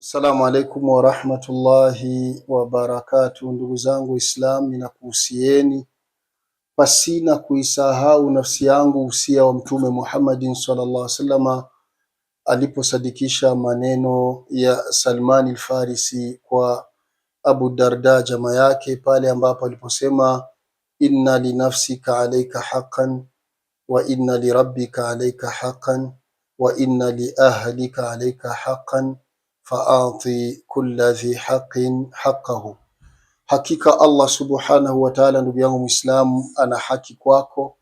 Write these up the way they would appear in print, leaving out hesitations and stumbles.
Assalamu alaikum warahmatullahi wabarakatuh. Ndugu zangu Islam, ninakuhusieni pasina kuisahau nafsi yangu usia wa Mtume Muhammadin sallallahu alaihi wasallam aliposadikisha maneno ya Salman al-Farisi kwa Abu Darda jamaa yake, pale ambapo aliposema inna linafsika alayka haqqan wa inna lirabbika alayka haqqan wa inna liahlika alayka haqqan faati kulla dhi haqqin haqqahu. Hakika Allah subhanahu wa ta'ala, ndugu yangu Muislamu, ana haki kwako,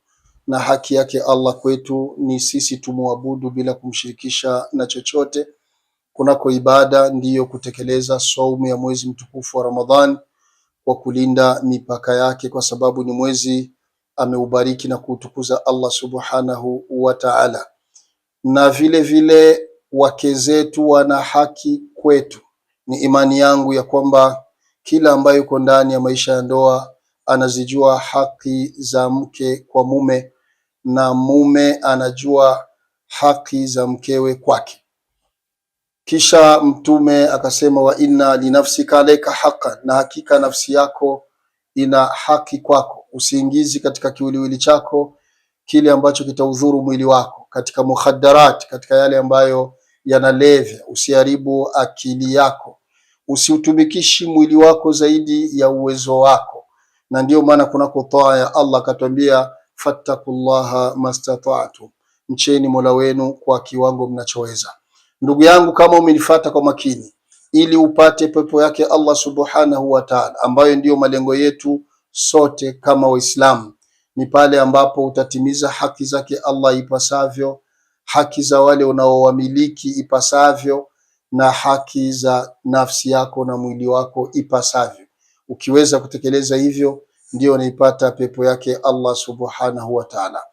na haki yake Allah kwetu ni sisi tumuabudu bila kumshirikisha na chochote kunako ibada, ndiyo kutekeleza saumu ya mwezi mtukufu wa Ramadhan kwa kulinda mipaka yake, kwa sababu ni mwezi ameubariki na kuutukuza Allah subhanahu wa ta'ala. Na vile vile wake zetu wana haki kwetu. Ni imani yangu ya kwamba kila ambaye yuko ndani ya maisha ya ndoa anazijua haki za mke kwa mume, na mume anajua haki za mkewe kwake. Kisha Mtume akasema wa inna linafsika alayka haqqan, na hakika nafsi yako ina haki kwako. Usiingizi katika kiwiliwili chako kile ambacho kitaudhuru mwili wako, katika mukhaddarat, katika yale ambayo yanalevya. Usiharibu akili yako, usiutumikishi mwili wako zaidi ya uwezo wako. Na ndio maana kunako toa ya Allah akatwambia fattakullaha mastata'tum, mcheni Mola wenu kwa kiwango mnachoweza. Ndugu yangu, kama umenifuata kwa makini, ili upate pepo yake Allah subhanahu wa ta'ala, ambayo ndiyo malengo yetu sote kama Waislamu, ni pale ambapo utatimiza haki zake Allah ipasavyo, haki za wale unaowamiliki ipasavyo, na haki za nafsi yako na mwili wako ipasavyo. Ukiweza kutekeleza hivyo, ndio unaipata pepo yake Allah subhanahu wa ta'ala.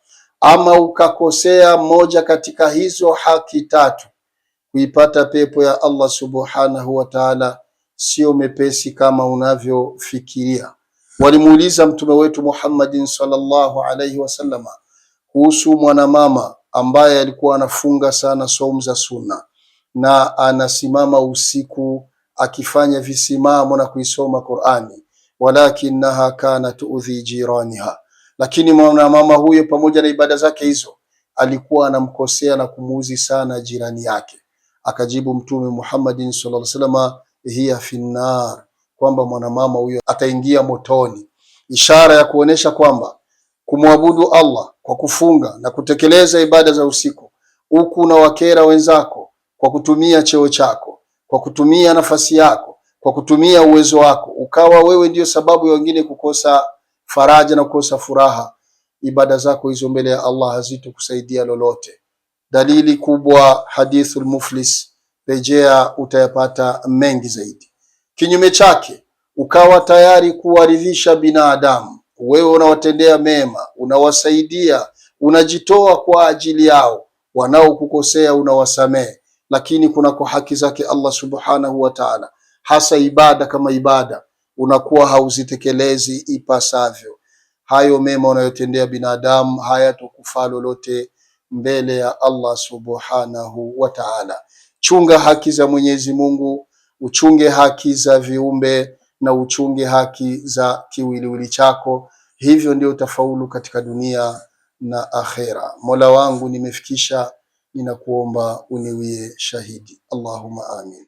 Ama ukakosea moja katika hizo haki tatu, kuipata pepo ya Allah subhanahu wa ta'ala sio mepesi kama unavyofikiria. Walimuuliza mtume wetu Muhammadin sallallahu alaihi wasallam kuhusu mwanamama ambaye alikuwa anafunga sana saumu za sunna na anasimama usiku akifanya visimamo na kuisoma Qur'ani, walakinaha kanat tuudhi jiraniha, lakini mwanamama huyo pamoja na ibada zake hizo alikuwa anamkosea na kumuuzi sana jirani yake. Akajibu Mtume Muhammadin sallallahu alaihi wasallam hiya finnar, kwamba mwanamama huyo ataingia motoni. Ishara ya kuonesha kwamba kumwabudu Allah kwa kufunga na kutekeleza ibada za usiku, huku na wakera wenzako kwa kutumia cheo chako, kwa kutumia nafasi yako, kwa kutumia uwezo wako, ukawa wewe ndio sababu ya wengine kukosa faraja na kukosa furaha, ibada zako hizo mbele ya Allah hazitokusaidia lolote. Dalili kubwa hadithul muflis, rejea utayapata mengi zaidi. Kinyume chake, ukawa tayari kuwaridhisha binadamu, wewe unawatendea mema, unawasaidia, unajitoa kwa ajili yao, wanaokukosea unawasamehe, lakini kunako haki zake Allah subhanahu wa ta'ala, hasa ibada kama ibada, unakuwa hauzitekelezi ipasavyo. Hayo mema unayotendea binadamu hayatokufaa lolote mbele ya Allah subhanahu wa ta'ala. Chunga haki za Mwenyezi Mungu, uchunge haki za viumbe, na uchunge haki za kiwiliwili chako. Hivyo ndio utafaulu katika dunia na akhera. Mola wangu, nimefikisha, ninakuomba uniwie shahidi. Allahumma amin.